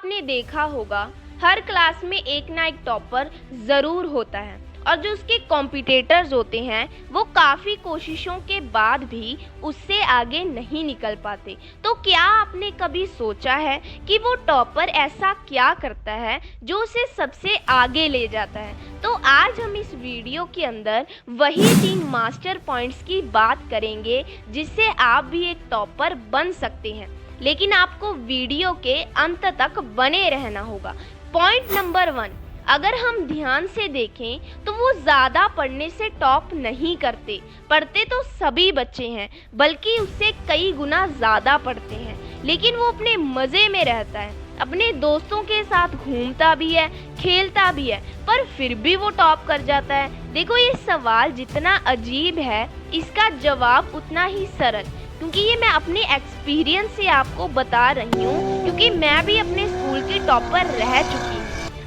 आपने देखा होगा हर क्लास में एक ना एक टॉपर ज़रूर होता है और जो उसके कॉम्पिटिटर्स होते हैं वो काफ़ी कोशिशों के बाद भी उससे आगे नहीं निकल पाते। तो क्या आपने कभी सोचा है कि वो टॉपर ऐसा क्या करता है जो उसे सबसे आगे ले जाता है? तो आज हम इस वीडियो के अंदर वही 3 मास्टर पॉइंट्स की बात करेंगे जिससे आप भी एक टॉपर बन सकते हैं, लेकिन आपको वीडियो के अंत तक बने रहना होगा। पॉइंट नंबर 1, अगर हम ध्यान से देखें तो वो ज़्यादा पढ़ने से टॉप नहीं करते। पढ़ते तो सभी बच्चे हैं, बल्कि उससे कई गुना ज़्यादा पढ़ते हैं, लेकिन वो अपने मज़े में रहता है, अपने दोस्तों के साथ घूमता भी है, खेलता भी है, पर फिर भी वो टॉप कर जाता है। देखो, ये सवाल जितना अजीब है, इसका जवाब उतना ही सरल, क्योंकि ये मैं अपने एक्सपीरियंस से आपको बता रही हूँ, क्योंकि मैं भी अपने स्कूल की टॉपर रह चुकी हूँ।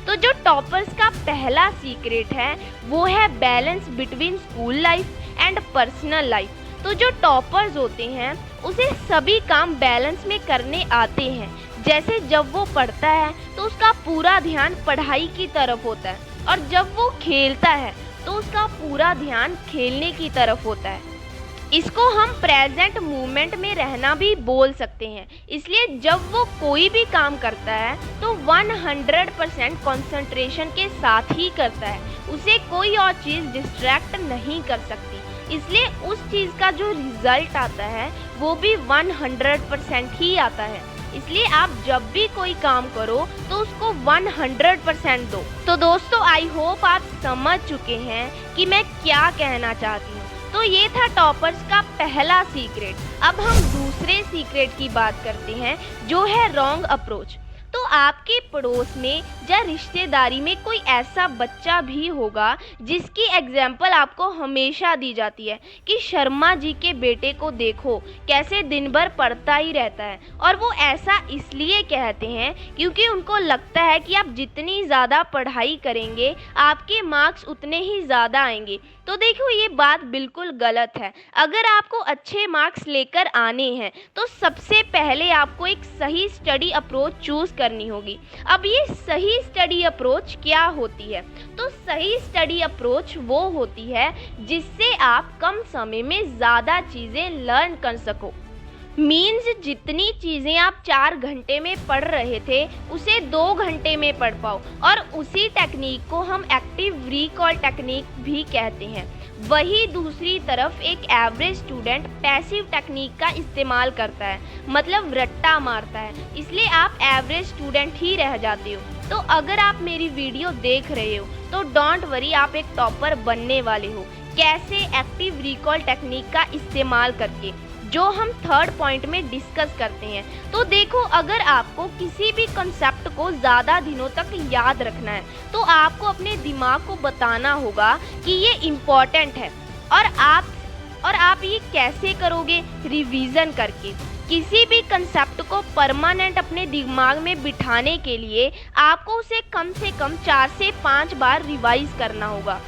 तो जो टॉपर्स का पहला सीक्रेट है वो है balance between school life and personal life. तो जो टॉपर्स होते हैं उसे सभी काम बैलेंस में करने आते हैं। जैसे जब वो पढ़ता है तो उसका पूरा ध्यान पढ़ाई की तरफ होता है, और जब वो खेलता है तो उसका पूरा ध्यान खेलने की तरफ होता है। इसको हम प्रेजेंट मूवमेंट में रहना भी बोल सकते हैं। इसलिए जब वो कोई भी काम करता है तो 100% कंसंट्रेशन के साथ ही करता है, उसे कोई और चीज़ डिस्ट्रैक्ट नहीं कर सकती। इसलिए उस चीज़ का जो रिजल्ट आता है वो भी 100% ही आता है। इसलिए आप जब भी कोई काम करो तो उसको 100% दो। तो दोस्तों, आई होप आप समझ चुके हैं कि मैं क्या कहना चाहती हूँ। तो ये था टॉपर्स का पहला सीक्रेट। अब हम दूसरे सीक्रेट की बात करते हैं, जो है रॉन्ग अप्रोच। तो आपके पड़ोस में या रिश्तेदारी में कोई ऐसा बच्चा भी होगा जिसकी एग्जाम्पल आपको हमेशा दी जाती है कि शर्मा जी के बेटे को देखो कैसे दिन भर पढ़ता ही रहता है, और वो ऐसा इसलिए कहते हैं क्योंकि उनको लगता है कि आप जितनी ज़्यादा पढ़ाई करेंगे आपके मार्क्स उतने ही ज़्यादा आएंगे। तो देखो, ये बात बिल्कुल गलत है। अगर आपको अच्छे मार्क्स लेकर आने हैं तो सबसे पहले आपको एक सही स्टडी अप्रोच चूज़ करनी होगी। अब ये सही स्टडी अप्रोच क्या होती है? तो सही स्टडी अप्रोच वो होती है जिससे आप कम समय में ज़्यादा चीज़ें लर्न कर सको। मीन्स जितनी चीज़ें आप 4 घंटे में पढ़ रहे थे उसे 2 घंटे में पढ़ पाओ, और उसी टेक्निक को हम एक्टिव रिकॉल टेक्निक भी कहते हैं। वही दूसरी तरफ एक एवरेज स्टूडेंट पैसिव टेक्निक का इस्तेमाल करता है, मतलब रट्टा मारता है, इसलिए आप एवरेज स्टूडेंट ही रह जाते हो। तो अगर आप मेरी वीडियो देख रहे हो तो डोंट वरी, आप एक टॉपर बनने वाले हो। कैसे? एक्टिव रिकॉल टेक्निक का इस्तेमाल करके, जो हम थर्ड पॉइंट में डिस्कस करते हैं। तो देखो, अगर आपको किसी भी कंसेप्ट को ज़्यादा दिनों तक याद रखना है तो आपको अपने दिमाग को बताना होगा कि ये इम्पॉर्टेंट है, और आप ये कैसे करोगे? रिवीजन करके। किसी भी कंसेप्ट को परमानेंट अपने दिमाग में बिठाने के लिए आपको उसे कम से कम 4 से 5 बार रिवाइज करना होगा।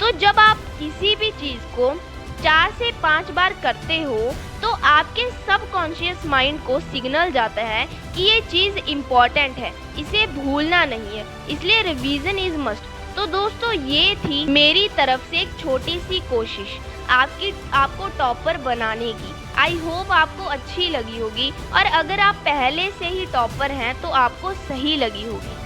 तो जब आप किसी भी चीज़ को 4 से 5 बार करते हो तो आपके सबकॉन्शियस माइंड को सिग्नल जाता है कि ये चीज़ इम्पॉर्टेंट है, इसे भूलना नहीं है, इसलिए रिवीजन इज़ मस्ट। तो दोस्तों, ये थी मेरी तरफ से एक छोटी सी कोशिश आपको टॉपर बनाने की। आई होप आपको अच्छी लगी होगी, और अगर आप पहले से ही टॉपर हैं तो आपको सही लगी होगी।